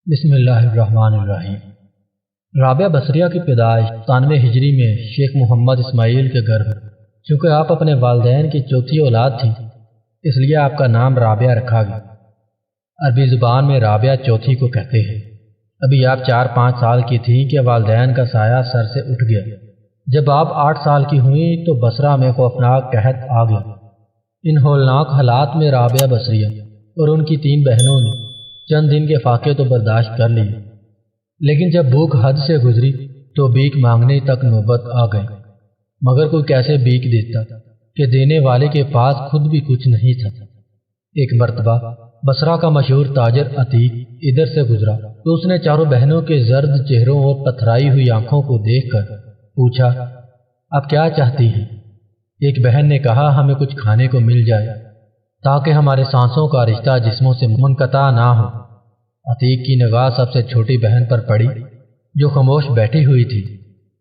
بسم اللہ الرحمن الرحیم۔ رابعہ بصریہ کی پیدائش 97 ہجری میں شیخ محمد اسماعیل کے گھر ہوئی۔ چونکہ آپ اپنے والدین کی چوتھی اولاد تھیں اس لیے آپ کا نام رابعہ رکھا گیا۔ عربی زبان میں رابعہ چوتھی کو کہتے ہیں۔ ابھی آپ 4-5 سال کی تھیں کہ والدین کا سایہ سر سے اٹھ گیا۔ جب آپ 8 سال کی ہوئیں تو بصرہ میں خوفناک قحط آ گیا۔ ان ہولناک حالات میں رابعہ بصریہ اور ان کی 3 بہنوں نے چند دن کے فاقے تو برداشت کر لیے، لیکن جب بھوک حد سے گزری تو بھیک مانگنے تک نوبت آ گئی۔ مگر کوئی کیسے بھیک دیتا کہ دینے والے کے پاس خود بھی کچھ نہیں تھا۔ ایک مرتبہ بصرہ کا مشہور تاجر عتیق ادھر سے گزرا تو اس نے چاروں بہنوں کے زرد چہروں اور پتھرائی ہوئی آنکھوں کو دیکھ کر پوچھا، آپ کیا چاہتی ہیں؟ ایک بہن نے کہا، ہمیں کچھ کھانے کو مل جائے تاکہ ہمارے سانسوں کا رشتہ جسموں سے منقطع نہ ہو۔ عتیق کی نگاہ سب سے چھوٹی بہن پر پڑی جو خاموش بیٹھی ہوئی تھی۔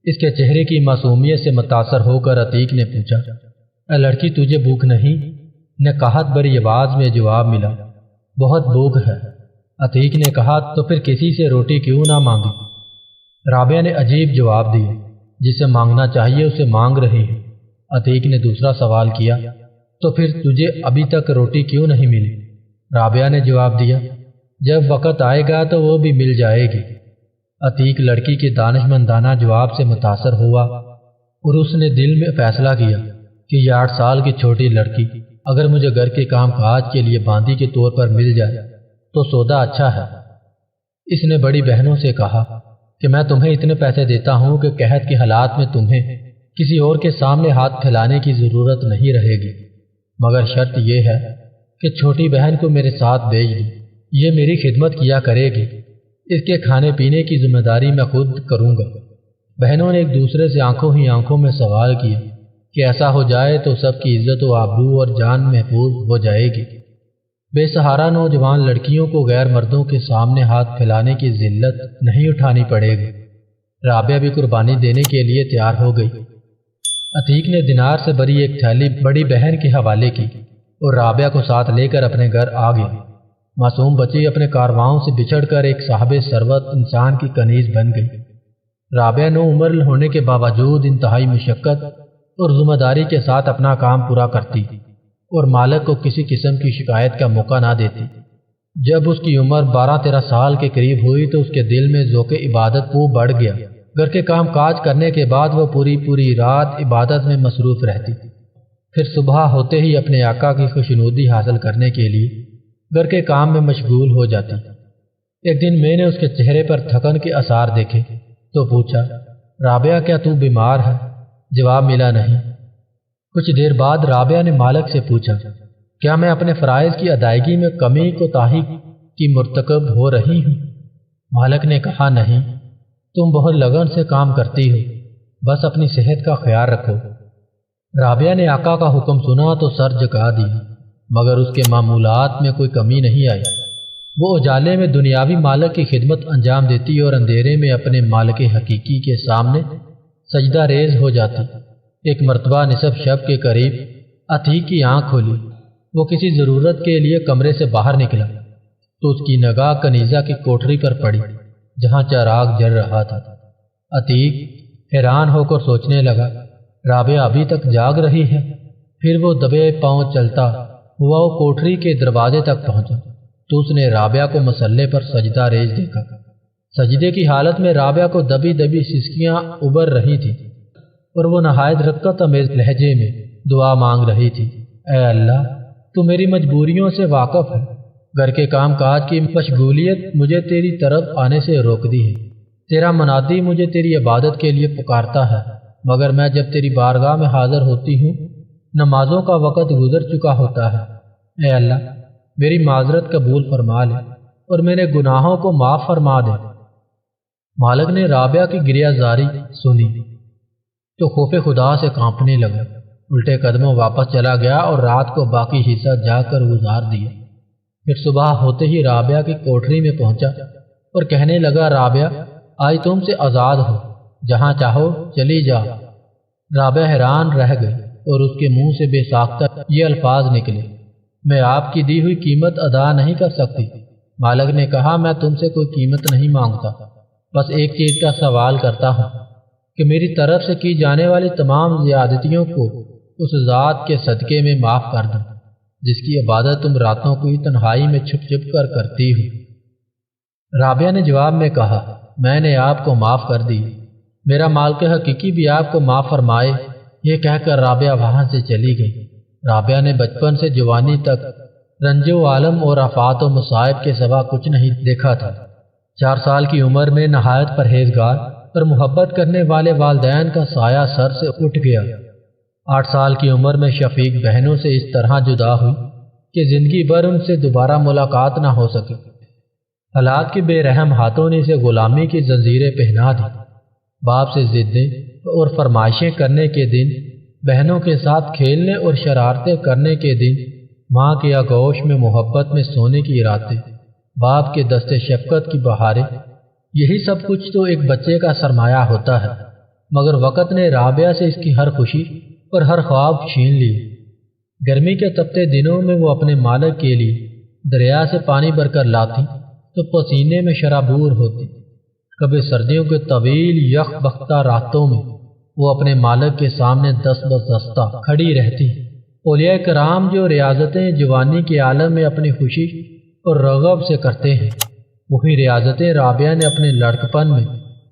اس کے چہرے کی معصومیت سے متاثر ہو کر عتیق نے پوچھا، اے لڑکی، تجھے بھوک نہیں؟ نے قحط بھری آواز میں جواب ملا، بہت بھوک ہے۔ عتیق نے کہا، تو پھر کسی سے روٹی کیوں نہ مانگی؟ رابعہ نے عجیب جواب دیا، جسے مانگنا چاہیے اسے مانگ رہی ہے۔ عتیق نے دوسرا سوال کیا، تو پھر تجھے ابھی تک روٹی کیوں نہیں ملی؟ رابعہ نے جواب دیا، جب وقت آئے گا تو وہ بھی مل جائے گی۔ عتیق لڑکی کے دانشمندانہ جواب سے متاثر ہوا اور اس نے دل میں فیصلہ کیا کہ یہ 8 سال کی چھوٹی لڑکی اگر مجھے گھر کے کام کاج کے لیے باندھی کے طور پر مل جائے تو سودا اچھا ہے۔ اس نے بڑی بہنوں سے کہا کہ میں تمہیں اتنے پیسے دیتا ہوں کہ قحط کے حالات میں تمہیں کسی اور کے سامنے ہاتھ پھیلانے کی ضرورت نہیں رہے گی، مگر شرط یہ ہے کہ چھوٹی بہن کو میرے ساتھ بھیج دو، یہ میری خدمت کیا کرے گی، اس کے کھانے پینے کی ذمہ داری میں خود کروں گا۔ بہنوں نے ایک دوسرے سے آنکھوں ہی آنکھوں میں سوال کیا کہ ایسا ہو جائے تو سب کی عزت و آبرو اور جان محفوظ ہو جائے گی۔ بے سہارا نوجوان لڑکیوں کو غیر مردوں کے سامنے ہاتھ پھیلانے کی ذلت نہیں اٹھانی پڑے گی۔ رابعہ بھی قربانی دینے کے لیے تیار ہو گئی۔ عتیق نے دینار سے بھری ایک تھیلی بڑی بہن کے حوالے کی اور رابعہ کو ساتھ لے کر اپنے گھر آ گیا۔ معصوم بچی اپنے کارواؤں سے بچھڑ کر ایک صاحب ثروت انسان کی کنیز بن گئی۔ رابعہ نو عمر ہونے کے باوجود انتہائی مشقت اور ذمہ داری کے ساتھ اپنا کام پورا کرتی اور مالک کو کسی قسم کی شکایت کا موقع نہ دیتی۔ جب اس کی عمر 12-13 سال کے قریب ہوئی تو اس کے دل میں ذوق عبادت کو بڑھ گیا۔ گھر کے کام کاج کرنے کے بعد وہ پوری رات عبادت میں مصروف رہتی، پھر صبح ہوتے ہی اپنے آقا کی خوشنودی حاصل کرنے کے لیے گھر کے کام میں مشغول ہو جاتی۔ ایک دن میں نے اس کے چہرے پر تھکن کے آثار دیکھے تو پوچھا، رابعہ کیا تو بیمار ہے؟ جواب ملا نہیں۔ کچھ دیر بعد رابعہ نے مالک سے پوچھا، کیا میں اپنے فرائض کی ادائیگی میں کمی کوتاہی کی مرتکب ہو رہی ہوں؟ مالک نے کہا، نہیں، تم بہت لگن سے کام کرتی ہو، بس اپنی صحت کا خیال رکھو۔ رابعہ نے آقا کا حکم سنا تو سر جھکا دیا، مگر اس کے معمولات میں کوئی کمی نہیں آئی۔ وہ اجالے میں دنیاوی مالک کی خدمت انجام دیتی اور اندھیرے میں اپنے مالک حقیقی کے سامنے سجدہ ریز ہو جاتی۔ ایک مرتبہ نصف شب کے قریب عتیق کی آنکھ کھولی۔ وہ کسی ضرورت کے لیے کمرے سے باہر نکلا تو اس کی نگاہ کنیزہ کی کوٹری پر پڑی جہاں چراغ جل رہا تھا۔ عتیق حیران ہو کر سوچنے لگا، رابعہ ابھی تک جاگ رہی ہے۔ پھر وہ دبے پاؤں چلتا ہوا وہ کوٹری کے دروازے تک پہنچا تو اس نے رابعہ کو مسلے پر سجدہ ریز دیکھا۔ سجدے کی حالت میں رابعہ کو دبی سسکیاں ابھر رہی تھی اور وہ نہایت رقت آمیز لہجے میں دعا مانگ رہی تھی، اے اللہ، تو میری مجبوریوں سے واقف ہے۔ گھر کے کام کاج کی مشغولیت مجھے تیری طرف آنے سے روک دی ہے۔ تیرا منادی مجھے تیری عبادت کے لیے پکارتا ہے، مگر میں جب تیری بارگاہ میں حاضر ہوتی ہوں نمازوں کا وقت گزر چکا ہوتا ہے۔ اے اللہ، میری معذرت قبول فرما لے اور میرے گناہوں کو معاف فرما دے۔ مالک نے رابعہ کی گریہ زاری سنی تو خوف خدا سے کانپنے لگا، الٹے قدموں واپس چلا گیا اور رات کو باقی حصہ جا کر گزار دیا۔ پھر صبح ہوتے ہی رابعہ کی کوٹری میں پہنچا اور کہنے لگا، رابعہ، آج تم سے آزاد ہو، جہاں چاہو چلی جا۔ رابعہ حیران رہ گئی اور اس کے منہ سے بے ساختہ یہ الفاظ نکلے، میں آپ کی دی ہوئی قیمت ادا نہیں کر سکتی، مالک نے کہا میں تم سے کوئی قیمت نہیں مانگتا، بس ایک چیز کا سوال کرتا ہوں کہ میری طرف سے کی جانے والی تمام زیادتیوں کو اس ذات کے صدقے میں معاف کر دو جس کی عبادت تم راتوں کی تنہائی میں چھپ چھپ کر کرتی ہو۔ رابعہ نے جواب میں کہا میں نے آپ کو معاف کر دی، میرا مالک حقیقی بھی آپ کو معاف فرمائے۔ یہ کہہ کر رابعہ وہاں سے چلی گئی۔ رابعہ نے بچپن سے جوانی تک رنج و عالم اور آفات و مصائب کے سوا کچھ نہیں دیکھا تھا۔ 4 سال کی عمر میں نہایت پرہیزگار اور محبت کرنے والے والدین کا سایہ سر سے اٹھ گیا۔ 8 سال کی عمر میں شفیق بہنوں سے اس طرح جدا ہوئی کہ زندگی بھر ان سے دوبارہ ملاقات نہ ہو سکی۔ حالات کے بے رحم ہاتھوں نے اسے غلامی کی زنجیریں پہنا دی۔ باپ سے ضدیں اور فرمائشیں کرنے کے دن، بہنوں کے ساتھ کھیلنے اور شرارتیں کرنے کے دن، ماں کے آغوش میں محبت میں سونے کی راتیں، باپ کے دست شفقت کی بہاریں، یہی سب کچھ تو ایک بچے کا سرمایہ ہوتا ہے، مگر وقت نے رابعہ سے اس کی ہر خوشی اور ہر خواب چھین لی۔ گرمی کے تپتے دنوں میں وہ اپنے مالک کے لیے دریا سے پانی بھر کر لاتی تو پسینے میں شرابور ہوتی۔ کبھی سردیوں کے طویل یخ بختہ راتوں میں وہ اپنے مالک کے سامنے دست بدستہ کھڑی رہتی۔ اولیاء کرام جو ریاضتیں جوانی کے عالم میں اپنی خوشی اور رغب سے کرتے ہیں، وہی ریاضتیں رابعہ نے اپنے لڑکپن میں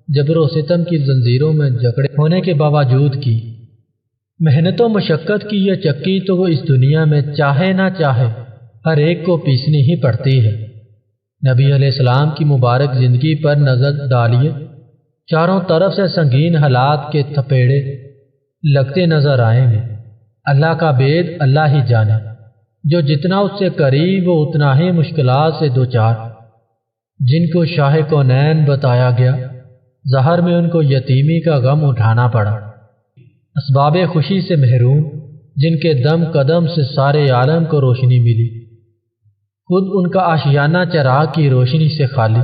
جبر و ستم کی زنجیروں میں جکڑے ہونے کے باوجود کی۔ محنت و مشقت کی یہ چکی تو وہ اس دنیا میں چاہے نہ چاہے ہر ایک کو پیسنی ہی پڑتی ہے۔ نبی علیہ السلام کی مبارک زندگی پر نظر ڈالیے، چاروں طرف سے سنگین حالات کے تھپیڑے لگتے نظر آئیں گے۔ اللہ کا بید اللہ ہی جانے، جو جتنا اس سے قریب وہ اتنا ہی مشکلات سے دوچار۔ جن کو شاہ کونین بتایا گیا، ظاہر میں ان کو یتیمی کا غم اٹھانا پڑا۔ اسباب خوشی سے محروم، جن کے دم قدم سے سارے عالم کو روشنی ملی، خود ان کا آشیانہ چراغ کی روشنی سے خالی،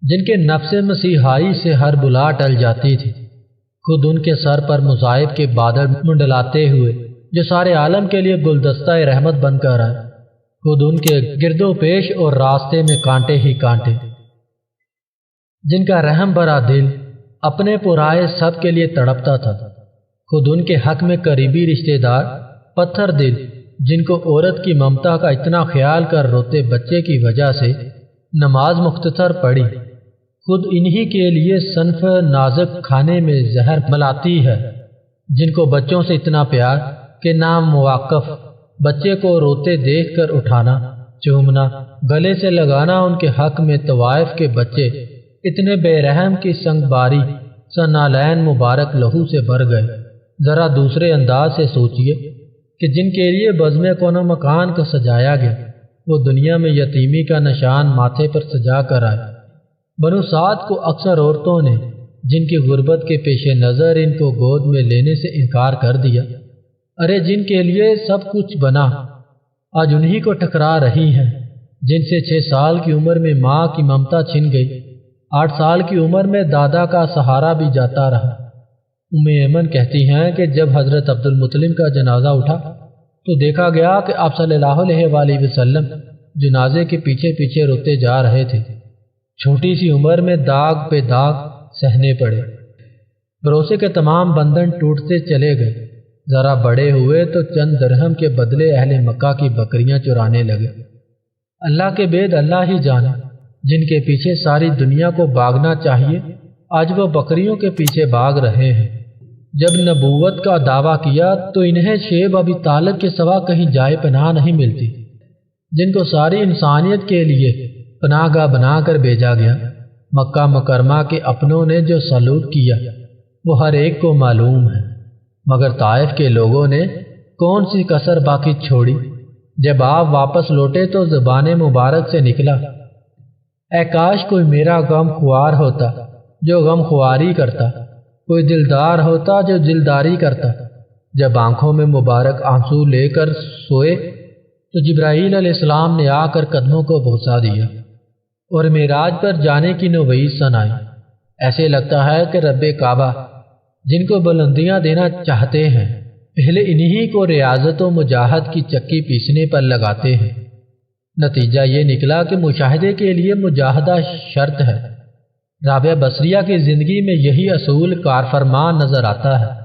جن کے نفس مسیحائی سے ہر بلا ٹل جاتی تھی، خود ان کے سر پر مصائب کے بادل منڈلاتے ہوئے جو سارے عالم کے لیے گلدستہ رحمت بن کر آئے، خود ان کے گرد و پیش اور راستے میں کانٹے ہی کانٹے، جن کا رحم بھرا دل اپنے پرائے سب کے لیے تڑپتا تھا، خود ان کے حق میں قریبی رشتہ دار پتھر دل، جن کو عورت کی ممتا کا اتنا خیال کر روتے بچے کی وجہ سے نماز مختصر پڑی، خود انہی کے لیے صنف نازک کھانے میں زہر ملاتی ہے، جن کو بچوں سے اتنا پیار کہ نام مواقف بچے کو روتے دیکھ کر اٹھانا، چومنا، گلے سے لگانا ان کے حق میں طوائف کے بچے اتنے بے رحم کی سنگ باری سنالین مبارک لہو سے بھر گئے۔ ذرا دوسرے انداز سے سوچئے کہ جن کے لیے بزم کون و مکان کو سجایا گیا، وہ دنیا میں یتیمی کا نشان ماتھے پر سجا کر آئے۔ بنو سعد کو اکثر عورتوں نے جن کی غربت کے پیش نظر ان کو گود میں لینے سے انکار کر دیا، ارے جن کے لیے سب کچھ بنا، آج انہی کو ٹکرا رہی ہیں، جن سے 6 سال کی عمر میں ماں کی ممتا چھن گئی، 8 سال کی عمر میں دادا کا سہارا بھی جاتا رہا۔ ایمن کہتی ہیں کہ جب حضرت عبد المطلب کا جنازہ اٹھا تو دیکھا گیا کہ آپ صلی اللہ علیہ وآلہ وسلم جنازے کے پیچھے پیچھے روتے جا رہے تھے۔ چھوٹی سی عمر میں داغ پہ داغ سہنے پڑے، بھروسے کے تمام بندھن ٹوٹتے چلے گئے، ذرا بڑے ہوئے تو چند درہم کے بدلے اہل مکہ کی بکریاں چرانے لگے۔ اللہ کے بید اللہ ہی جانے، جن کے پیچھے ساری دنیا کو بھاگنا چاہیے، آج وہ بکریوں کے پیچھے بھاگ رہے ہیں۔ جب نبوت کا دعویٰ کیا تو انہیں شیب ابی طالب کے سوا کہیں جائے پناہ نہیں ملتی، جن کو ساری انسانیت کے لیے پناہ گاہ بنا کر بھیجا گیا۔ مکہ مکرمہ کے اپنوں نے جو سلوک کیا وہ ہر ایک کو معلوم ہے، مگر طائف کے لوگوں نے کون سی کسر باقی چھوڑی؟ جب آپ واپس لوٹے تو زبان مبارک سے نکلا، اے کاش کوئی میرا غم خوار ہوتا جو غم خواری کرتا، کوئی دلدار ہوتا جو دلداری کرتا۔ جب آنکھوں میں مبارک آنسو لے کر سوئے تو جبرائیل علیہ السلام نے آ کر قدموں کو بوسہ دیا اور معراج پر جانے کی نوید سنائی۔ ایسے لگتا ہے کہ رب کعبہ جن کو بلندیاں دینا چاہتے ہیں، پہلے انہی کو ریاضت و مجاہد کی چکی پیسنے پر لگاتے ہیں۔ نتیجہ یہ نکلا کہ مشاہدے کے لیے مجاہدہ شرط ہے۔ رابعہ بصریہ کی زندگی میں یہی اصول کارفرما نظر آتا ہے۔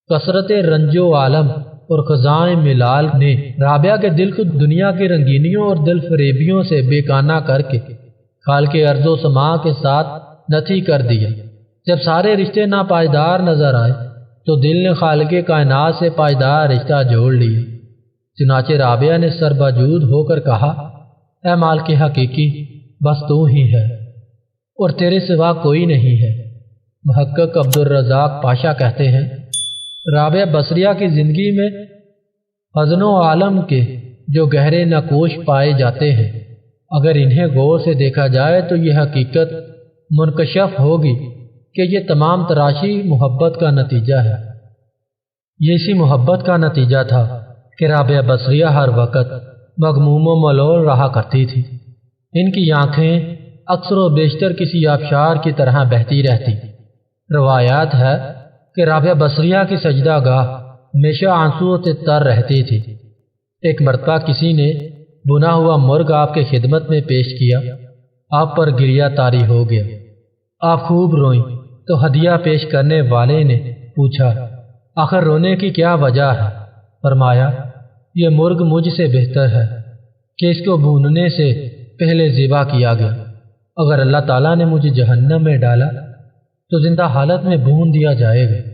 کثرت رنج و عالم اور خزائیں ملال نے رابعہ کے دل کو دنیا کی رنگینیوں اور دل فریبیوں سے بے گانہ کر کے خالق ارض و سماع کے ساتھ نتھی کر دیا۔ جب سارے رشتے ناپائیدار نظر آئے تو دل نے خالق کائنات سے پائیدار رشتہ جوڑ لیا۔ چنانچہ رابعہ نے سرباجود ہو کر کہا، اے مالک حقیقی، بس تو ہی ہے اور تیرے سوا کوئی نہیں ہے۔ محقق عبدالرزاق پاشا کہتے ہیں، رابعہ بصریہ کی زندگی میں حزن و عالم کے جو گہرے نقوش پائے جاتے ہیں، اگر انہیں غور سے دیکھا جائے تو یہ حقیقت منکشف ہوگی کہ یہ تمام تراشی محبت کا نتیجہ ہے۔ یہ اسی محبت کا نتیجہ تھا کہ رابعہ بصریہ ہر وقت مغموم و ملول رہا کرتی تھی۔ ان کی آنکھیں اکثر و بیشتر کسی آبشار کی طرح بہتی رہتی۔ روایات ہے کہ رابعہ بصریہ کی سجدہ گاہ ہمیشہ آنسوؤں سے تر رہتی تھی۔ ایک مرتبہ کسی نے بنا ہوا مرغ آپ کے خدمت میں پیش کیا، آپ پر گریہ طاری ہو گیا۔ آپ خوب روئیں تو ہدیہ پیش کرنے والے نے پوچھا، آخر رونے کی کیا وجہ ہے؟ فرمایا، یہ مرغ مجھ سے بہتر ہے کہ اس کو بھوننے سے پہلے ذبح کیا گیا۔ اگر اللہ تعالیٰ نے مجھے جہنم میں ڈالا تو زندہ حالت میں بھون دیا جائے گا۔